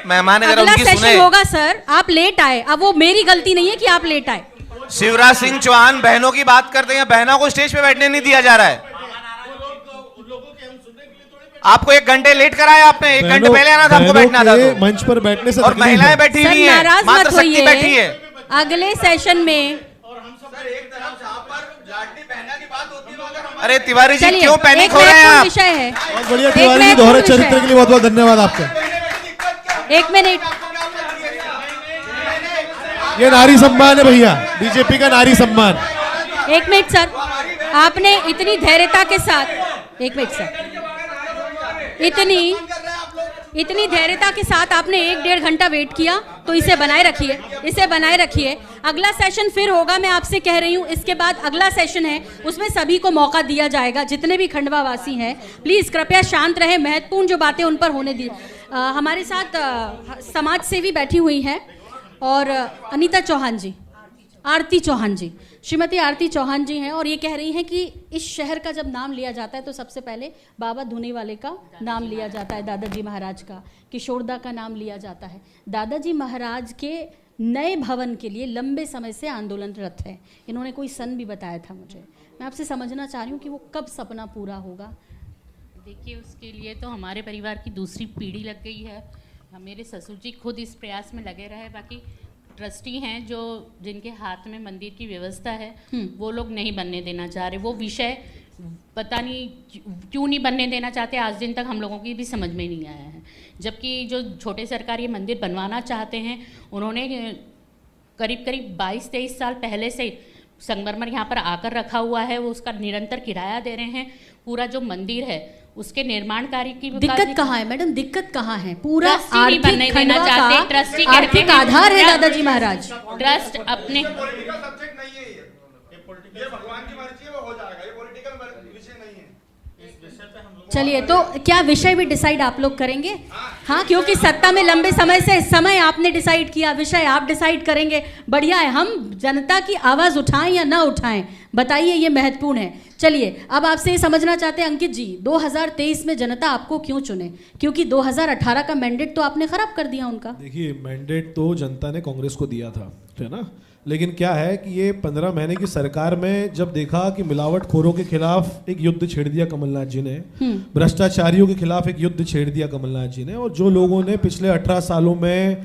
मेहमान है, जरा अगला उनकी सेशन सुने। होगा सर, आप लेट आए, अब वो मेरी गलती नहीं है कि आप लेट आए। शिवराज सिंह चौहान बहनों की बात करते हैं, बहनों को स्टेज पे बैठने नहीं दिया जा रहा है। आपको 1 घंटे लेट कराया आपने, 1 घंटे पहले आना था आपको, बैठना था तो। मंच पर बैठने से और महिलाएं बैठी सर हुई हैं, नाराज मत मात्र शक्ति बैठी होइए, है। अगले सेशन में। अरे तिवारी जी चलिए, क्यों पैनिक एक हो रहे हैं महत्वपूर्ण आप? विषय है। बहुत बढ़िया एक तिवारी जी, महत्वपूर्ण दोहरे विषय चरित्र है। के लिए बहुत बहुत धन्यवाद आपका। 1 मिनट, ये नारी सम्मान है भैया, बीजेपी का नारी सम्मान। 1 मिनट सर, आपने इतनी धैर्यता के साथ, 1 मिनट सर, इतनी धैर्यता के साथ आपने 1-1.5 घंटा वेट किया, तो इसे बनाए रखिए, इसे बनाए रखिए। अगला सेशन फिर होगा, मैं आपसे कह रही हूँ, इसके बाद अगला सेशन है, उसमें सभी को मौका दिया जाएगा, जितने भी खंडवा वासी हैं। प्लीज कृपया शांत रहे, महत्वपूर्ण जो बातें उन पर होने दी। हमारे साथ समाज सेवी बैठी हुई हैं, और अनीता चौहान जी, आरती चौहान जी, श्रीमती आरती चौहान जी हैं, और ये कह रही हैं कि इस शहर का जब नाम लिया जाता है तो सबसे पहले बाबा धुनीवाले का नाम लिया जाता है, दादाजी महाराज का, किशोरदा का नाम लिया जाता है। दादाजी महाराज के नए भवन के लिए लंबे समय से आंदोलनरत है। इन्होंने कोई सन भी बताया था मुझे। मैं आपसे समझना चाह रही हूँ कि वो कब सपना पूरा होगा। देखिए, उसके लिए तो हमारे परिवार की दूसरी पीढ़ी लग गई है। मेरे ससुर जी खुद इस प्रयास में लगे रहे, बाकी ट्रस्टी हैं जो जिनके हाथ में मंदिर की व्यवस्था है, वो लोग नहीं बनने देना चाह रहे। वो विषय पता नहीं क्यों नहीं बनने देना चाहते, आज दिन तक हम लोगों की भी समझ में नहीं आया है। जबकि जो छोटे सरकार ये मंदिर बनवाना चाहते हैं, उन्होंने करीब 22-23 साल पहले से संगमरमर यहाँ पर आकर रखा हुआ है, वो उसका निरंतर किराया दे रहे हैं। पूरा जो मंदिर है उसके निर्माण कार्य की दिक्कत कहाँ है मैडम, दिक्कत कहाँ है? पूरा ट्रस्टी बनने देना चाहते, ट्रस्टी आर्थिक आधार है दादाजी महाराज। ट्रस्ट अपने चलिए, तो क्या विषय भी डिसाइड आप लोग करेंगे? हाँ, क्योंकि सत्ता में लंबे समय से समय आपने डिसाइड किया, विषय आप डिसाइड करेंगे, बढ़िया है। हम जनता की आवाज उठाएं या ना उठाएं, बताइए, ये महत्वपूर्ण है। चलिए, अब आपसे ये समझना चाहते हैं अंकित जी, 2023 में जनता आपको क्यों चुने? क्योंकि 2018 का मैंडेट तो आपने खराब कर दिया उनका। देखिए, मैंडेट तो जनता ने कांग्रेस को दिया था, है ना, लेकिन क्या है कि ये 15 महीने की सरकार में जब देखा कि मिलावटखोरों के खिलाफ एक युद्ध छेड़ दिया कमलनाथ जी ने, भ्रष्टाचारियों के खिलाफ एक युद्ध छेड़ दिया कमलनाथ जी ने, और जो लोगों ने पिछले 18 सालों में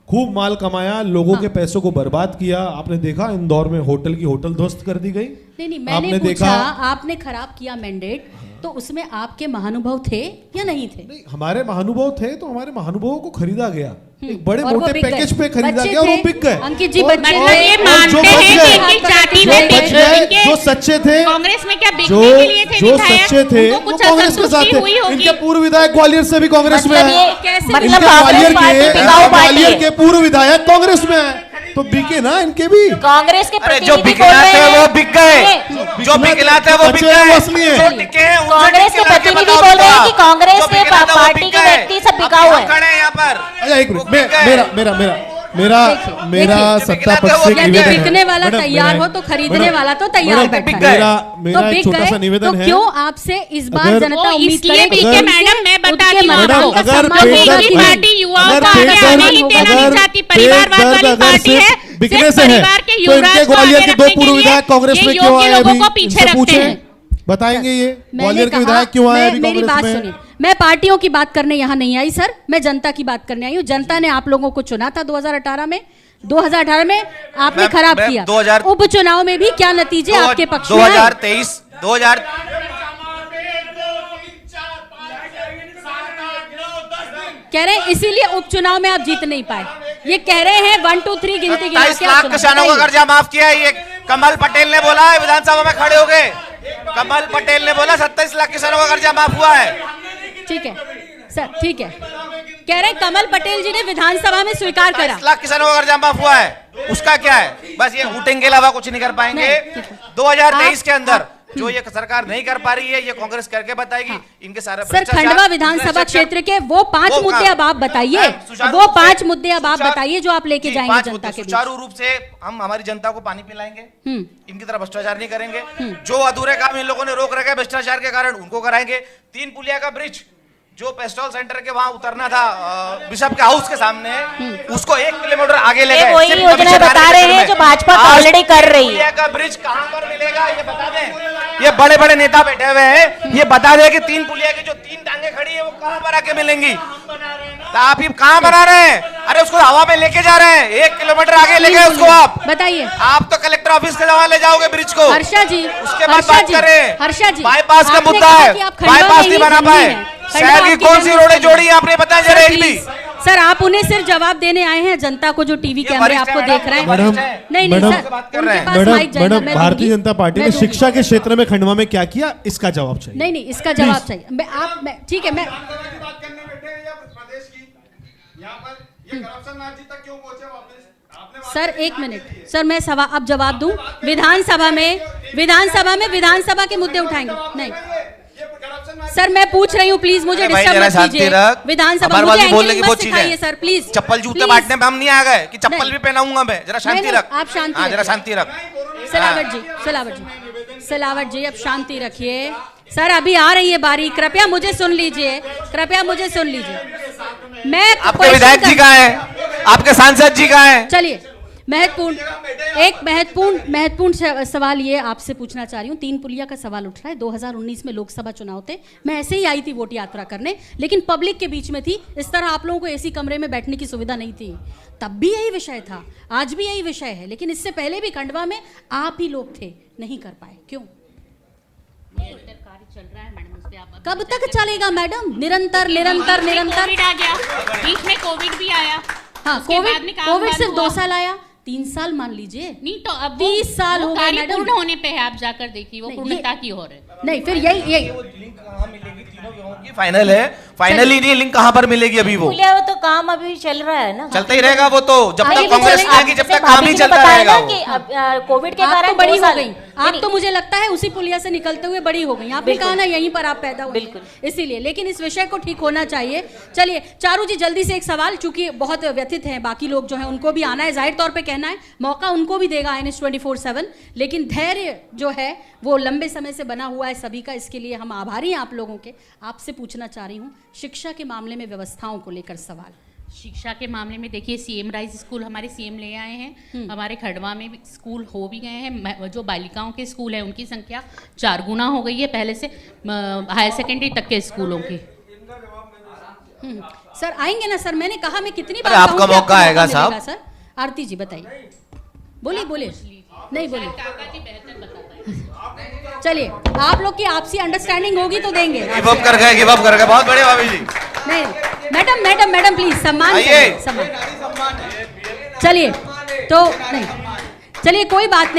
खूब माल कमाया, लोगों के पैसों को बर्बाद किया, आपने देखा इंदौर में होटल की होटल ध्वस्त कर दी गई। नहीं, मैंने पूछा, आपने खराब किया मैंडेट, तो उसमें आपके महानुभाव थे या नहीं थे? नहीं, हमारे महानुभाव थे, तो हमारे महानुभावों को खरीदा गया, एक बड़े और वो मोटे बिक पैकेज गए। पे खरीदा बच्चे गया और वो थे। बिक गए। अंकित जी, और बच्चे जो- मतलब ये और मानते जो हैं बच कि गए, इनकी चाटी जो में बच गए, इनके जो सच्चे थे, कांग्रेस में क्या जो बिकने के लिए थे जो विधायक, सच्चे थे उनको वो कुछ कांग्रेस के साथ असंतुष्टि हुई थे। होगी। इनके पूर्व विधायक ग्वालियर से भी कांग्रेस में मतलब है, ये कैसे? मतलब इनके कांग्रेस पार्टी टिकाऊ पार्टी ग्वालियर है। के पूर्व विधायक कांग्रेस में है, तो बिके ना इनके भी। कांग्रेस के अरे जो प्रतिनिधि बोल बिकलाते रहे हैं वो हैं बिक गए, ये जो बिकलाते हैं वो बिक बचे हैं, गए, वो असली हैं। जो टिके हैं उनसे कांग्रेस के टिके लाके प्रतिनिधि बताओ बोल रहे हैं क्या? कि कांग्रेस जो के बिकलाते हैं वो पार्टी बिक के गए। व्यक्ति सब अब बिकाऊ हम है। खड़े हैं यहाँ पर। अच्छा, एक वो मिनट, बिक गए। मेरा देखिए, सत्ता पक्ष से एक यदि निवेदन है। बिकने वाला मैडम, तैयार मेरा- हो तो खरीदने मैडम, वाला तो तैयार मैडम, बैठा बिक है। गए। मेरा तो एक बिक छोटा गए, सा निवेदन तो है। क्यों आपसे इस बार अगर- जनता वो उम्मीद इसलिए करे? बिके मैडम, मैं बताती हूँ मैडम, आपको, अगर क्योंकि पेट दर्द- इनकी पार्टी युवाओं अगर को पेट आगे दर्द- आने ही देना नहीं अगर चाहती, पेट परिवारवाद दर्द वाली अगर पार्टी है। सिर्फ बिकने सिर्फ से है, परिवार के तो युवराज इनके को ग्वालियर आगे के दो रखने पूर्व के लिए विधायक कांग्रेस ये में क्यों योग्य आए? लोगों अभी को पीछे इनसे रखते पूछें, हैं। बताएंगे ये मैंने ग्वालियर के कहा, विधायक क्यों आए अभी मेरी बात कांग्रेस सुनिए, में? मैं पार्टियों की बात करने यहाँ नहीं आई सर, मैं जनता की बात करने आई हूँ। जनता ने आप लोगों को चुना था 2018 में, 2018 में आपने खराब मैं किया। 2000 उपचुनाव में भी क्या नतीजे आपके पक्ष में आए? 2023 2000 कह रहे हैं इसीलिए उपचुनाव में आप जीत नहीं पाए। ये कह रहे हैं 1 2 3 गिनती गिना 27 के लाख आप किसानों का बताइए। कर्जा माफ किया है, ये कमल पटेल ने बोला है, विधानसभा में खड़े हो गए। कमल पटेल ने बोला 27 लाख किसानों का कर्जा माफ हुआ है। ठीक है सर, ठीक है, कह रहे हैं कमल पटेल जी ने विधानसभा में स्वीकार करा। 27 लाख किसानों का कर्जा माफ हुआ है, उसका क्या है? बस ये हूटिंग के अलावा कुछ नहीं कर पाएंगे। नहीं, ठीक है। 2023 के अंदर जो ये सरकार नहीं कर पा रही है, ये कांग्रेस करके बताएगी। इनके सारे सर, भ्रष्टाचार, खंडवा विधानसभा क्षेत्र के वो 5 मुद्दे अब आप बताइए, वो 5 मुद्दे अब आप बताइए जो आप लेके जाएंगे जनता के बीच। सुचारू रूप से हम हमारी जनता को पानी पिलाएंगे, इनकी तरह भ्रष्टाचार नहीं करेंगे। जो अधूरे काम इन लोगों ने रोक रखे भ्रष्टाचार के कारण, उनको कराएंगे। 3 पुलिया का ब्रिज जो पेस्टोल सेंटर के वहां उतरना था बिशप के हाउस के सामने, उसको 1 किलोमीटर आगे ले ये गए। वही सिर्फ योजना भविष्य बता कार्य रहे क्षेत्र हैं में। जो भाजपा आज ऑलरेडी कर रही है। पुलिया का ब्रिज कहां पर मिलेगा ये बता दें। ये बड़े बड़े नेता बैठे हुए हैं, ये बता दें कि 3 पुलिया की जो 3 टांगे खड़ी है वो कहां पर आके मिलेंगी। तो आप ही कहां बना रहे हैं? अरे उसको हवा में लेके जा रहे हैं, 1 किलोमीटर आगे ले गए उसको। आप बताइए। आप तो कलेक्टर ऑफिस के जगह ले जाओगे ब्रिज को। हर्षा जी, उसके बाद हर्षा बात जी, करें। हर्षा जी, बाईपास का आपने मुद्दा कहा है, कि आप खंडवा बाईपास में नहीं ही बना जन्मी पाए। हैं। शहर खंडवा की आपकी कौन सी जन्मस्थली रोडें है। जोड़ी आपने बताया जरा एक भी। प्लीज, सर आप उन्हें सिर्फ जवाब देने आए हैं, जनता को जो टीवी ये कैमरे वरिष्ठ आपको है, देख रहे हैं। मैडम, नहीं मैडम, सर, बात कर रहे उनके हैं। पास मैडम माइक जाएगा, मैडम मैं भारतीय दूंगी। जनता पार्टी मैं ने दूंगी। शिक्षा के क्षेत्र में खंडवा में क्या किया, इसका जवाब चाहिए। नहीं इसका जवाब चाहिए। मैं ठीक है, मैं सर 1 मिनट सर, मैं अब जवाब दूं। विधानसभा के मुद्दे उठाएंगे। नहीं सर, मैं पूछ रही हूँ, प्लीज मुझे डिस्टर्ब मत कीजिए। विधानसभा मुझे एंकरिंग मत सिखाइए सर, प्लीज। चप्पल जूते बांटने में हम नहीं आ गए कि चप्पल नहीं। भी पहनाऊंगा मैं। जरा शांति रख। आप शांति हाँ, जरा रखिए। शांति रख। सिलावट जी अब शांति रखिए। सर अभी आ रही है बारी, कृपया मुझे सुन लीजिए। मैं आपके विधायक जी कहाँ हैं? आपके सांसद जी कहाँ हैं? चलिए, महत्वपूर्ण सवाल ये आपसे पूछना चाह रही हूँ। 3 पुलिया का सवाल उठ रहा है। 2019 में लोकसभा चुनाव थे, मैं ऐसे ही आई थी वोट यात्रा करने, लेकिन पब्लिक के बीच में थी। इस तरह आप लोगों को एसी कमरे में बैठने की सुविधा नहीं थी। तब भी यही विषय था, आज भी यही विषय है, लेकिन इससे पहले भी खंडवा में आप ही लोग थे, नहीं कर पाए। क्यों? कार्य चल रहा है मैडम, उस पे आप कब तक चलेगा मैडम? निरंतर। कोविड आ गया, बीच में कोविड भी आया। हाँ, उसके बाद में काम कोविड बंद सिर्फ हुआ। 2 साल आया, 3 साल मान लीजिए। नहीं तो अब 30 साल हो गए कार्य मैडम। पूर्ण होने पे है, आप जाकर देखिए वो नहीं, पूर्णता की हो रहे। नहीं फिर यही फाइनल है, फाइनली नहीं, लिंक कहाँ पर मिलेगी अभी वो? पुलिया तो काम अभी चल रहा है ना, चलता ही रहेगा वो तो, जब आगे तक भी कांग्रेस चलेगा। रहेगी, जब जैसे तक काम भाभी ही ने चलता बताया रहेगा ना वो। कि अब कोविड के आप कारण तो बड़ी 2 हो साल गई। आप तो मुझे लगता है उसी पुलिया से निकलते हुए बड़ी हो गई। आपने बिल्कुल। कहा ना यहीं पर आप पैदा हुए, बिल्कुल। इसीलिए। लेकिन इस विषय को ठीक होना चाहिए। चलिए चारू जी, जल्दी से एक सवाल, चूंकि बहुत व्यथित हैं बाकी लोग जो है, उनको भी आना है, जाहिर तौर पे कहना है, मौका उनको भी देगा INS 24/7। लेकिन धैर्य जो है वो लंबे समय से बना हुआ है सभी का, इसके लिए हम आभारी हैं आप लोगों के। आपसे पूछना चाह रही हूँ, शिक्षा के मामले में व्यवस्थाओं को लेकर सवाल। शिक्षा के मामले में देखिए, CM राइज स्कूल हमारे CM ले आए हैं। हमारे खंडवा में भी स्कूल हो भी गए हैं। जो बालिकाओं के स्कूल है उनकी संख्या 4 गुना हो गई है पहले से, हायर सेकेंडरी तक के स्कूलों की। सर आएंगे ना सर, मैंने कहा मैं कितनी अरे बार आपका कहूं कि मौका आएगा मिलेगा साहब। सर। आरती जी बताइए, बोलिए। नहीं बोलिए, चलिए आप लोग की आपसी अंडरस्टैंडिंग होगी तो देंगे। गिव अप कर गए, बहुत बड़े भाभी जी। नहीं मैडम प्लीज सम्मान आइए। करें, सम्मान। चलिए तो नहीं, चलिए कोई बात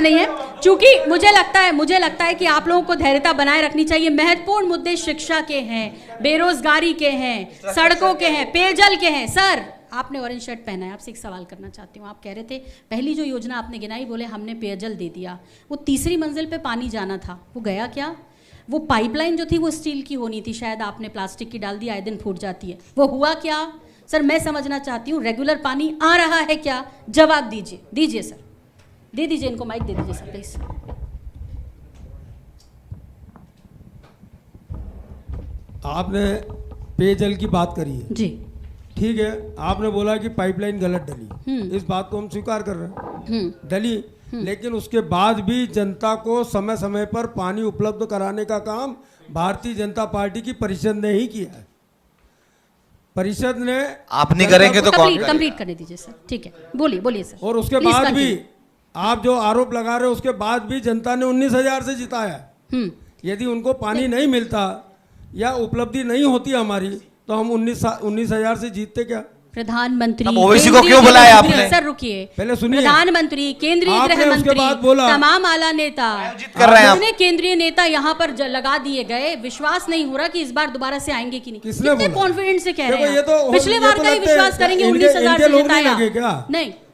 नहीं है। चूंकि मुझे लगता है कि आप लोगों को धैर्यता बनाए रखनी चाहिए। महत्वपूर्ण मुद्दे शिक्षा के हैं, बेरोजगारी के हैं, सड़कों के हैं, पेयजल के हैं। सर आपने ऑरेंज शर्ट पहना है, आपसे एक सवाल करना चाहती हूँ। आप कह रहे थे पहली जो योजना आपने गिनाई, बोले हमने पेयजल दे दिया, वो 3री मंजिल पे पानी जाना था, वो गया क्या? वो पाइपलाइन जो थी वो स्टील की होनी थी, शायद आपने प्लास्टिक की डाल दी, आए दिन फूट जाती है, वो हुआ क्या? सर मैं समझना चाहती हूँ, रेगुलर पानी आ रहा है क्या? जवाब दीजिए सर, दे दीजिए इनको माइक, दे दीजिए सर प्लीज। आपने पेयजल की बात करी है जी, ठीक है, आपने बोला कि पाइपलाइन गलत डली, इस बात को हम स्वीकार कर रहे हैं, डली, लेकिन उसके बाद भी जनता को समय समय पर पानी उपलब्ध कराने का काम भारतीय जनता पार्टी की परिषद ने ही किया है। परिषद ने, आप नहीं करेंगे तो कौन? कंप्लीट करने दीजिए सर, ठीक है, बोलिए सर। और उसके Please बाद भी continue। आप जो आरोप लगा रहे हो, उसके बाद भी जनता ने 19,000 से जिताया। यदि उनको पानी नहीं मिलता या उपलब्धि नहीं होती हमारी, तो हम 19,000 से जीतते क्या? प्रधानमंत्री, ओवैसी को क्यों बुलाया आपने? सर रुकिए, पहले सुनिए। प्रधानमंत्री, केंद्रीय आपने गृह उसके मंत्री, बाद बोला। तमाम आला नेता कर रहे हैं आप। कितने केंद्रीय नेता यहाँ पर लगा दिए गए। विश्वास नहीं हो रहा कि इस बार दोबारा से आएंगे कि नहीं। किसने कितने बोला? कॉन्फिडेंस से कह रहे देखो, हैं ये तो आप? पिछले बार का ही लगते हैं विश्वास करेंगे, इनके- 19,000 इनके से लोग नहीं जिताया। लगे क्या?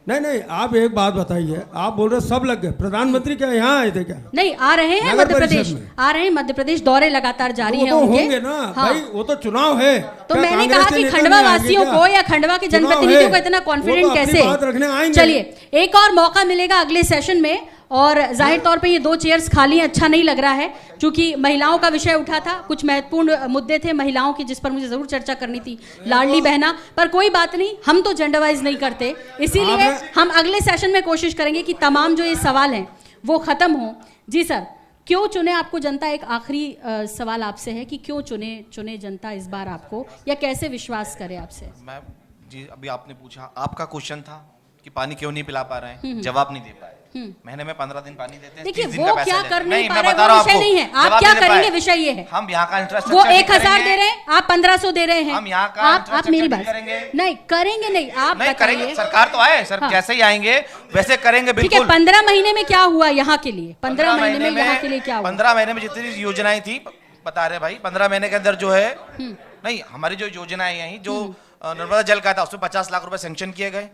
नहीं, आप एक बात बताइए, आप बोल रहे सब लग गए, प्रधानमंत्री क्या यहाँ आए थे क्या? नहीं, आ रहे हैं नगर मध्य प्रदेश, परिषद में। आ रहे हैं मध्य प्रदेश, दौरे लगातार जारी वो है तो उनके। होंगे ना हाँ। भाई, वो तो चुनाव है। तो क्या मैंने कांग्रेस कहा के कि नेता खंडवा नहीं आएंगे वासियों क्या? को या खंडवा के चुनाव जनप्रतिनिधियों को है। इतना वो कॉन्फिडेंट तो अपनी कैसे? बात रखने आएंगे। चलिए एक और मौका मिलेगा अगले सेशन में, और जाहिर तौर पे ये 2 चेयर्स खाली हैं, अच्छा नहीं लग रहा है, क्योंकि महिलाओं का विषय उठा था, कुछ महत्वपूर्ण मुद्दे थे महिलाओं की जिस पर मुझे जरूर चर्चा करनी थी, लाडली बहना, पर कोई बात नहीं, हम तो जेंडर वाइज नहीं करते, इसीलिए हम अगले सेशन में कोशिश करेंगे कि तमाम जो ये सवाल हैं वो खत्म हो। जी सर, क्यों चुने आपको जनता? एक आखिरी सवाल आपसे है कि क्यों चुने जनता इस बार आपको, या कैसे विश्वास करे आपसे? मैं जी, अभी आपने पूछा, आपका क्वेश्चन था कि पानी क्यों नहीं पिला पा रहे हैं, जवाब नहीं दे पाए। महीने में 15 दिन पानी देते हैं, देखिए 30 दिन वो का पैसा क्या लेते हैं। कर नहीं पा मैं रहे बता वो रहा हूं विषय आपको, नहीं है, आप जवाब क्या नहीं दे करेंगे पाए। विषय ये है। हम यहाँ का वो इंफ्रास्ट्रक्चर 1000 दे रहे हैं, आप 1500 दे रहे हैं, हम यहाँ का आप मेरी बात करेंगे नहीं करेंगे, नहीं आप नहीं करेंगे, बताइए। सरकार तो आए सर, हाँ। जैसे ही आएंगे वैसे करेंगे ठीक है, बिल्कुल। 15 महीने में क्या हुआ यहाँ के लिए? 15 महीने में यहाँ के लिए क्या हुआ? 15 महीने में जितनी योजनाएं थी, बता रहे भाई, 15 महीने के अंदर जो है, नहीं हमारी जो योजनाएं यही जो नर्मदा जल का था उसमें 50 लाख रुपए सैंक्शन किए गए,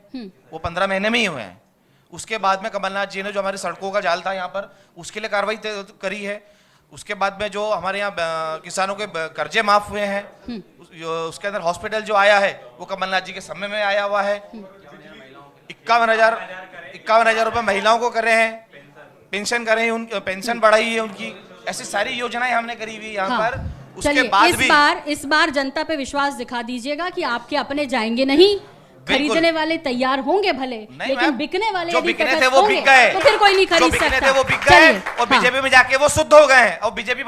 वो 15 महीने में ही हुए हैं। उसके बाद में कमलनाथ जी ने जो हमारी सड़कों का जाल था यहाँ पर, उसके लिए कार्रवाई करी है। उसके बाद में जो हमारे यहाँ किसानों के कर्जे माफ हुए हैं, उसके अंदर हॉस्पिटल जो आया है वो कमलनाथ जी के समय में आया हुआ है। 51,000 रुपए महिलाओं को कर रहे हैं, पेंशन कर रहे हैं, पेंशन बढ़ाई है उनकी, ऐसी सारी योजनाएं हमने करी हुई यहाँ पर। उसके बाद भी इस बार जनता पे विश्वास दिखा दीजिएगा कि आपके अपने जाएंगे नहीं, खरीदने वाले तैयार होंगे भले, लेकिन बिकने वाले जो बिकने थे वो बिक गए, तो फिर कोई नहीं खरीद सकता। वो बिक गए और बीजेपी में जाके वो शुद्ध हो गए हैं। और बीजेपी